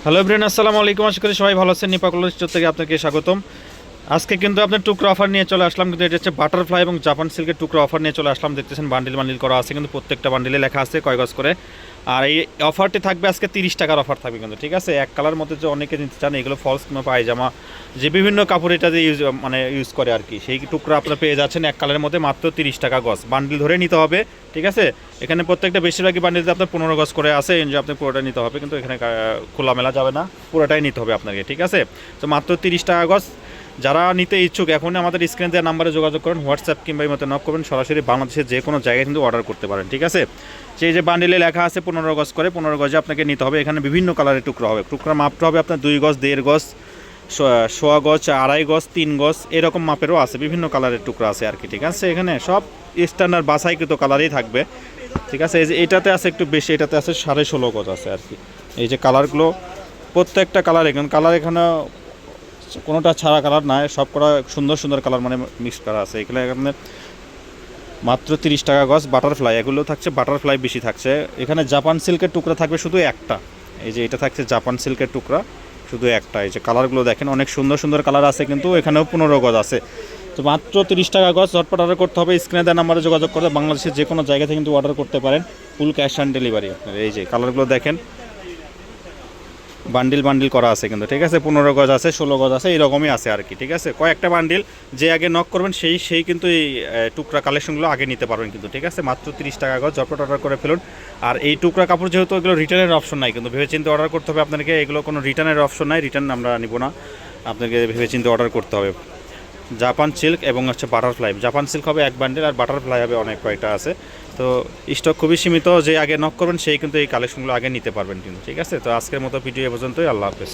Hello everyone, আসসালামু আলাইকুম। আশা করি সবাই ভালো আছেন। নিপা কলেজ স্টোর থেকে আপনাকে স্বাগতম। আজকে কিন্তু আপনার টুকরো অফার নিয়ে চলে আসলাম, কিন্তু এটা হচ্ছে বাটারফ্লাই এবং জাপান সিল্কের টুকরো অফার নিয়ে চলে আসলাম। দেখতেছেন বান্ডিল বান্ডিল করা আছে, কিন্তু প্রত্যেকটা বান্ডিলে লেখা আছে কয় গজ করে। আর এই অফারটি থাকবে আজকে 30 টাকার অফার থাকবে কিন্তু, ঠিক আছে। এক কালার মধ্যে যে অনেকে নিতে চান, এগুলো ফলস কিংবা পায়জামা যে বিভিন্ন কাপড় এটা দিয়ে ইউজ করে আর কি, সেই টুকরো আপনারা পেয়ে যাচ্ছেন এক কালারের মধ্যে মাত্র 30 টাকা গজ। বান্ডিল ধরে নিতে হবে, ঠিক আছে। এখানে প্রত্যেকটা বেশিরভাগই বান্ডিলতে আপনার 15 গজ করে আছে, যে আপনি পুরোটা নিতে হবে, কিন্তু এখানে খোলামেলা যাবে না, পুরোটাই নিতে হবে আপনাকে, ঠিক আছে। তো মাত্র 30 টাকা গজ। যারা নিতে ইচ্ছুক এখনই আমাদের স্ক্রিনে দেওয়া নাম্বারে যোগাযোগ করেন, হোয়াটসঅ্যাপ কিংবা এই মতো নক করবেন, সরাসরি বাংলাদেশের যে কোনো জায়গায় কিন্তু অর্ডার করতে পারেন, ঠিক আছে। যে বান্ডিলে লেখা আছে 15 গজ করে, 15 গজে আপনাকে নিতে হবে। এখানে বিভিন্ন কালারের টুকরো হবে, টুকরা মাপটা হবে আপনার 2 গজ, 1.5 গজ, 1.25 গজ, 2.5 গজ, 3 গজ, এরকম মাপেরও আছে, বিভিন্ন কালারের টুকরা আছে আর কি, ঠিক আছে। এখানে সব স্ট্যান্ডার্ড বাছাইকৃত কালারই থাকবে, ঠিক আছে। এই যে এটাতে আছে একটু বেশি, এটাতে আছে 16.5 গজ আছে আর কি। এই যে কালারগুলো প্রত্যেকটা কালার, এখানে কোনোটা ছাড়া কালার নাই, সব করা সুন্দর সুন্দর কালার মানে মিক্স করা আছে। এগুলো এখানে মাত্র 30 টাকা গজ। বাটারফ্লাই এগুলো থাকছে, বাটারফ্লাই বেশি থাকছে। এখানে জাপান সিল্কের টুকরা থাকবে শুধু একটা, এই যে এটা থাকছে জাপান সিল্কের টুকরা শুধু একটা। এই যে কালারগুলো দেখেন, অনেক সুন্দর সুন্দর কালার আছে, কিন্তু এখানেও 15 গজ আছে। তো মাত্র 30 টাকা গজ। ঝটপট অর্ডার করতে হবে, স্ক্রিনে দেওয়া নাম্বারে যোগাযোগ করে বাংলাদেশের যে কোনো জায়গা থেকে কিন্তু অর্ডার করতে পারেন, ফুল ক্যাশ অন ডেলিভারি আপনার। এই যে কালারগুলো দেখেন, বান্ডিল বান্ডিল করা আছে কিন্তু, ঠিক আছে। 15 গজ আছে, 16 গজ আছে, এরকমই আছে আর কি, ঠিক আছে। কয়েকটা বান্ডিল যে আগে নক করবেন সেই কিন্তু এই টুকরা কালেকশনগুলো আগে নিতে পারবেন কিন্তু, ঠিক আছে। মাত্র 30 টাকা গজ। ঝটপট অর্ডার করে ফেলুন। আর এই টুকরা কাপড় যেহেতু এগুলো রিটার্নের অপশন নাই, কিন্তু ভেবেচিন্তে অর্ডার করতে হবে আপনাকে। এগুলো কোনো রিটার্নের অপশন নাই, রিটার্ন আমরা নিব না, আপনাকে ভেবেচিন্তে অর্ডার করতে হবে। জাপান সিল্ক এবং হচ্ছে বাটারফ্লাই, জাপান সিল্ক হবে এক বান্ডিল, আর বাটারফ্লাই হবে অনেক কয়টা আছে। তো স্টক খুবই সীমিত, যে আগে নক করবেন সেই কিন্তু এই কালেকশনগুলো আগে নিতে পারবেন কিন্তু, ঠিক আছে। তো আজকের মতো ভিডিও এ পর্যন্তই। আল্লাহ হাফেজ।